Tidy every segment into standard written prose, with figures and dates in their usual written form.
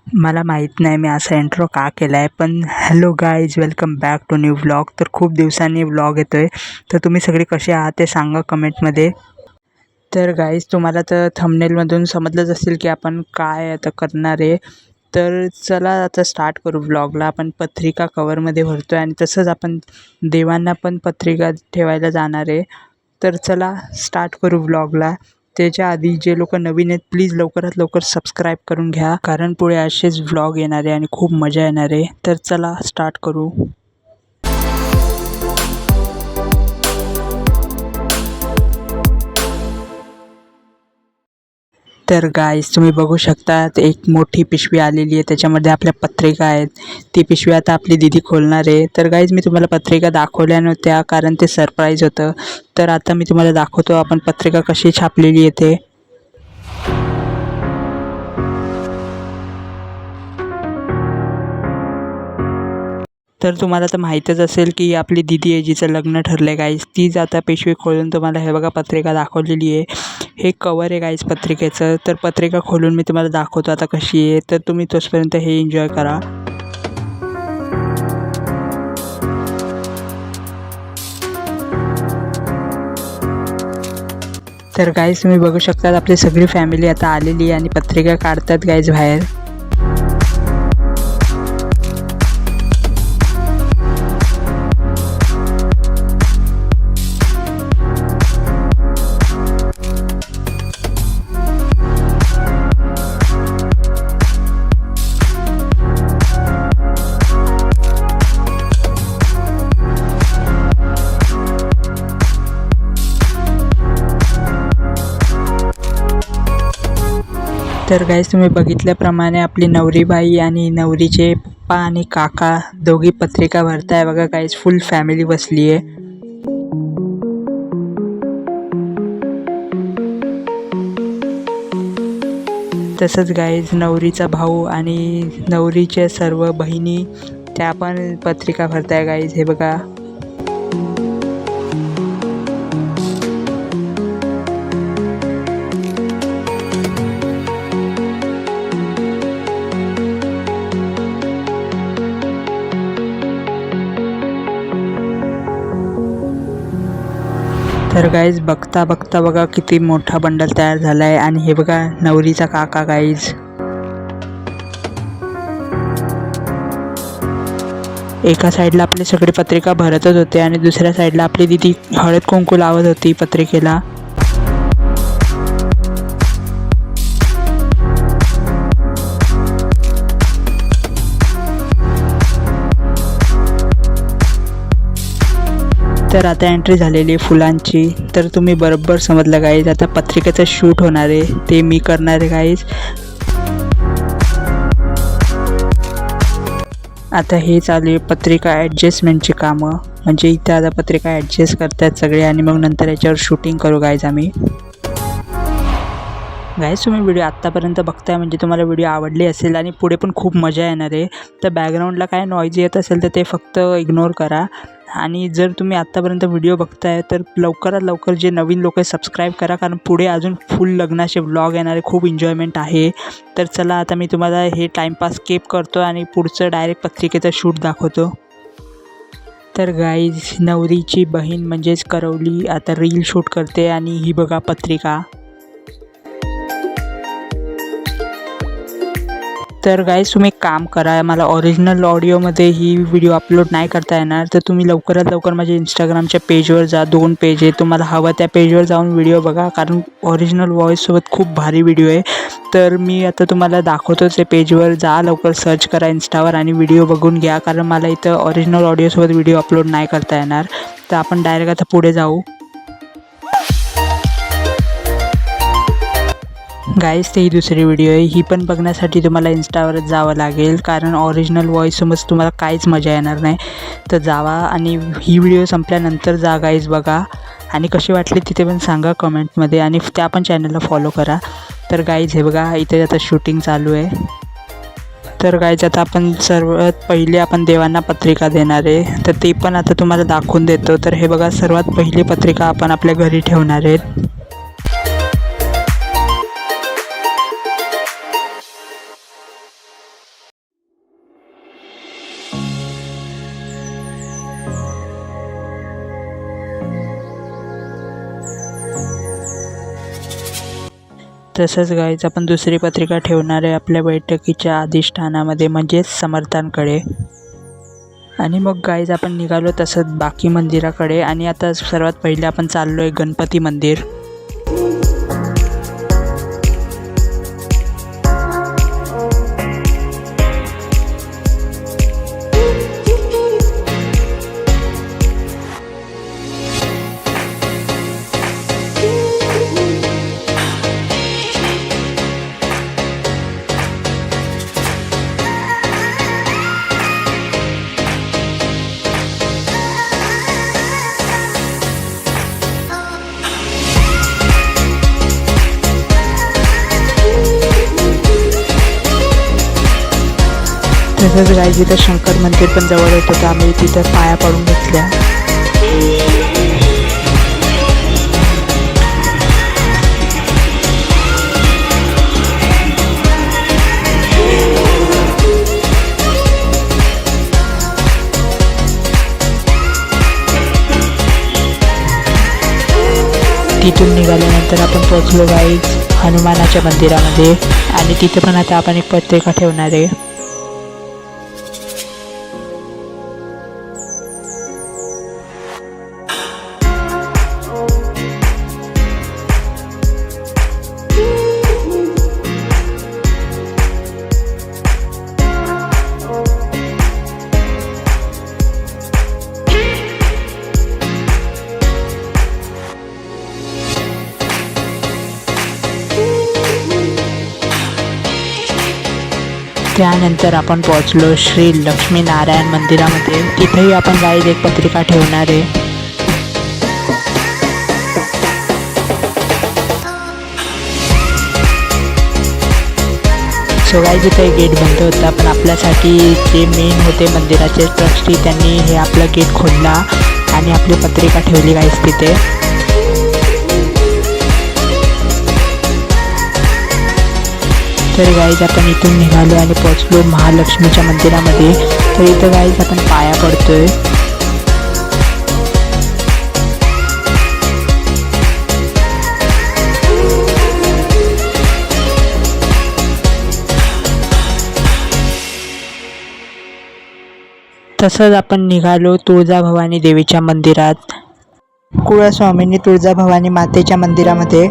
मला माहीत नाही मी असा इंट्रो का केला आहे, पण hello guys, welcome back to new vlog. तर खूप दिवसांनी व्लॉग येतो आहे. तर तुम्ही सगळे कसे आहात ते सांगा कमेंटमध्ये. तर गाईज, तुम्हाला तर थंबनेलमधून समजलंच असेल की आपण काय आता करणार आहे. तर चला आता स्टार्ट करू व्लॉगला. आपण पत्रिका कवरमध्ये भरतो आहे आणि तसंच आपण देवांना पण पत्रिका ठेवायला जाणार आहे. तर चला स्टार्ट करू व्लॉगला. त्याच्या आधी जे लोक नवीन आहेत प्लीज लवकरात लवकर सबस्क्राईब करून घ्या, कारण पुढे असेच व्लॉग येणार आहे आणि खूप मजा येणार आहे. तर चला स्टार्ट करू. तर गाईज, तुम्ही बघू शकता एक मोठी पिशवी आलेली आहे, त्याच्यामध्ये आपल्या पत्रिका आहेत. ती पिशवी आता आपली दीदी खोलणार आहे. तर गाईज, मी तुम्हाला पत्रिका दाखवल्या नव्हत्या कारण ते सरप्राईज होतं. तर आता मी तुम्हाला दाखवतो आपण पत्रिका कशी छापलेली आहे ते. तर तुम्हाला तर माहीतच असेल की आपली दीदी आहे जिचं लग्न ठरलं आहे गाईज. तीच आता पिशवी खोलून तुम्हाला हे बघा पत्रिका दाखवलेली आहे. हे कवर आहे गाईज पत्रिकेचं. तर पत्रिका खोलून मी तुम्हाला दाखवतो आता कशी आहे. तर तुम्ही तोपर्यंत हे एन्जॉय करा. तर गाईज, तुम्ही बघू शकता आपली सगळी फॅमिली आता आलेली आहे आणि पत्रिका काढतात गाईज बाहेर. तर गाईज, तुम्ही बघितल्याप्रमाणे आपली नवरीबाई आणि नवरीचे पप्पा आणि काका दोघी पत्रिका भरताय बघा गाईज. फुल फॅमिली बसली आहे. तसंच गाईज, नवरीचा भाऊ आणि नवरीच्या सर्व बहिणी त्या पण पत्रिका भरताय गाईज. हे बघा. तर गाईज, बघता बघता बघा किती मोठा बंडल तयार झाला आहे. आणि हे बघा नवरीचा काका गाईज. एका साईडला आपले सगळे पत्रिका भरतच होते आणि दुसऱ्या साईडला आपली दीदी हळद कुंकू लावत होती पत्रिकेला. तर आता एंट्री झालेली आहे फुलांची. तर तुम्ही बरोबर समजलं गाईज, आता पत्रिकेचं शूट होणार आहे ते मी करणार आहे गाईज. आता हे चालू आहे पत्रिका ॲडजस्टमेंटची कामं. म्हणजे इथं आता पत्रिका ॲडजस्ट करतात सगळे आणि मग नंतर याच्यावर शूटिंग करू गाईज आम्ही. गाईज, तुम्ही व्हिडिओ आत्तापर्यंत बघताय म्हणजे तुम्हाला व्हिडिओ आवडली असेल आणि पुढे पण खूप मजा येणार आहे. तर बॅकग्राऊंडला काय नॉईज येत असेल तर ते फक्त इग्नोर करा. आणि जर तुम्ही आत्तापर्यंत व्हिडिओ बघताय तर लवकरात लवकर जे नवीन लोक सबस्क्राईब करा, कारण पुढे अजून फुल लग्नाचे व्लॉग येणारे, खूप एन्जॉयमेंट आहे. तर चला आता मी तुम्हाला हे टाईमपास स्किप करतो आणि पुढचं डायरेक्ट पत्रिकेचं शूट दाखवतो. तर गाईज, नवरीची बहीण म्हणजेच करवली आता रील शूट करते आणि ही बघा पत्रिका. तर गाईज, तुम्ही एक काम करा, मला ओरिजिनल ऑडिओमध्ये ही व्हिडिओ अपलोड नाही करता येणार. तर तुम्ही लवकरात लवकर माझ्या इंस्टाग्रामच्या पेजवर जा. 2 पेज आहे, तुम्हाला हवं त्या पेजवर जाऊन व्हिडिओ बघा, कारण ओरिजिनल व्हॉईससोबत खूप भारी व्हिडिओ आहे. तर मी आता तुम्हाला दाखवतोच आहे पेजवर जा, लवकर सर्च करा इंस्टावर आणि व्हिडिओ बघून घ्या, कारण मला इथं ओरिजिनल ऑडिओसोबत व्हिडिओ अपलोड नाही करता येणार. तर आपण डायरेक्ट आता पुढे जाऊ. गाईज, ही दुसरी व्हिडिओ आहे. ही पण बघण्यासाठी तुम्हाला इंस्टावरच जावं लागेल, कारण ओरिजिनल व्हॉईससमज तुम्हाला काहीच मजा येणार नाही. तर जावा आणि ही व्हिडिओ संपल्यानंतर जा गाईज बघा, आणि कशी वाटली तिथे पण सांगा कमेंटमध्ये, आणि त्या पण चॅनलला फॉलो करा. तर गाईज, हे बघा इथे आता शूटिंग चालू आहे. तर गाईज, आता आपण सर्वात पहिले आपण देवांना पत्रिका देणार आहे, तर ते पण आता तुम्हाला दाखवून देतो. तर हे बघा, सर्वात पहिली पत्रिका आपण आपल्या घरी ठेवणार आहेत. तसंच गाईज आपण दुसरी पत्रिका ठेवणार आहे आपल्या बैठकीच्या अधिष्ठानामध्ये म्हणजेच समर्थांकडे. आणि मग गाईज आपण निघालो तसंच बाकी मंदिराकडे. आणि आता सर्वात पहिले आपण चाललो आहे गणपती मंदिर. तसंच गाईज इथं शंकर मंदिर पण जवळ होतं, तर आम्ही तिथं पाया पडून घेतल्या. तिथून निघाल्यानंतर आपण पोहोचलो गाईज हनुमानाच्या मंदिरामध्ये. आणि तिथे पण आता आपण एक पत्रिका ठेवणार आहे. त्यानंतर आपण पोहोचलो श्री लक्ष्मीनारायण मंदिरामध्ये. तिथेही आपण गाईज एक पत्रिका ठेवणार आहे. सो गाईज इथे गेट बंद होता, पण आपल्यासाठी जे मेन होते मंदिराचे ट्रस्टी त्यांनी हे आपला गेट खोलला आणि आपली पत्रिका ठेवली गाईज तिथे. तर गाईज आपण इथून निघालो आणि पोहोचलो महालक्ष्मीच्या मंदिरामध्ये. तर इथं गाईज आपण पाया पडतोय. तसंच आपण निघालो तुळजाभवानी देवीच्या मंदिरात. कुळस्वामिनी तुळजाभवानी मातेच्या मंदिरामध्ये.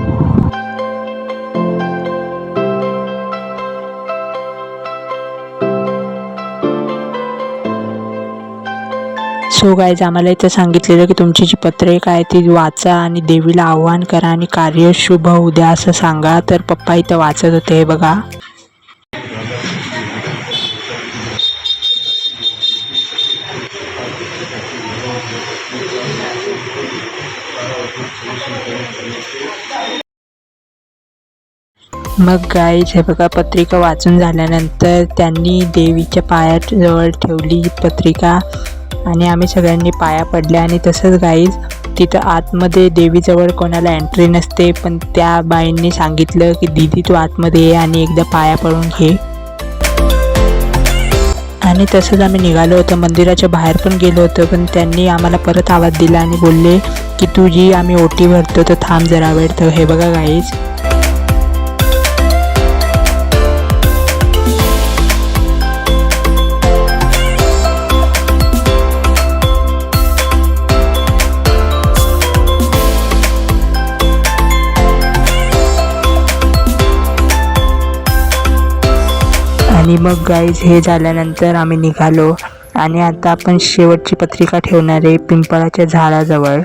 सो गाईज आम्हाला इथं सांगितलेलं की तुमची जी पत्रिका आहे ती वाचा आणि देवीला आव्हान करा आणि कार्य शुभ होऊ द्या असं सांगा. तर पप्पा इथं वाचत होते, हे बघा. मग गाईज हे बघा पत्रिका वाचून झाल्यानंतर त्यांनी देवीच्या पायाजवळ ठेवली पत्रिका आणि आम्ही सगळ्यांनी पाया पडल्या. आणि तसंच गाईज तिथं आतमध्ये देवीजवळ कोणाला एंट्री नसते, पण त्या बाईंनी सांगितलं की दीदी तू आतमध्ये ये आणि एकदा पाया पडून घे. आणि तसंच आम्ही निघालो होतो, मंदिराच्या बाहेर पण गेलो होतो, पण त्यांनी आम्हाला परत आवाज दिला आणि बोलले की तुझी आम्ही ओटी भरतो तर थांब जरा वेळ. तर हे बघा गाईज आणि मग गाईज हे झाल्यानंतर आम्ही निघालो आणि आता आपण शेवटची पत्रिका ठेवणार आहे पिंपळाच्या झाडाजवळ.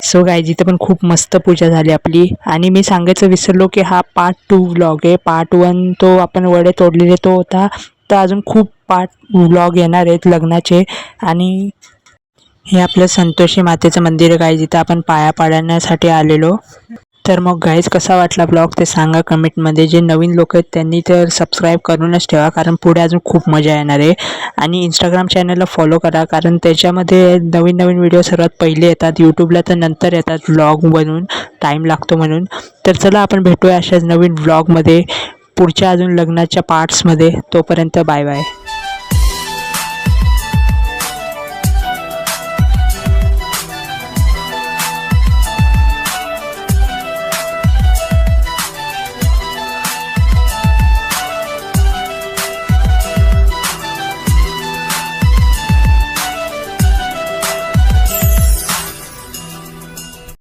सो गाईज इथं पण खूप मस्त पूजा झाली आपली. आणि मी सांगायचं विसरलो की हा पार्ट 2 व्लॉग आहे. पार्ट 1 तो आपण वडे तोडलेले तो होता, तर अजून खूप पार्ट व्लॉग येणार आहेत लग्नाचे. आणि हे आपलं संतोषी मातेचं मंदिर आहे गाईज, इथं आपण पाया पाडण्यासाठी आलेलो. तर मग गाईज कसा वाटला ब्लॉग ते सांगा कमेंटमध्ये. जे नवीन लोक आहेत त्यांनी तर सबस्क्राईब करूनच ठेवा, कारण पुढे अजून खूप मजा येणार आहे. आणि इंस्टाग्राम चॅनलला फॉलो करा, कारण त्याच्यामध्ये नवीन नवीन व्हिडिओ सर्वात पहिले येतात. यूट्यूबला तर नंतर येतात व्लॉग बनवून, टाईम लागतो म्हणून. तर चला आपण भेटूया अशाच नवीन व्लॉगमध्ये पुढच्या अजून लग्नाच्या पार्ट्समध्ये. तोपर्यंत बाय बाय.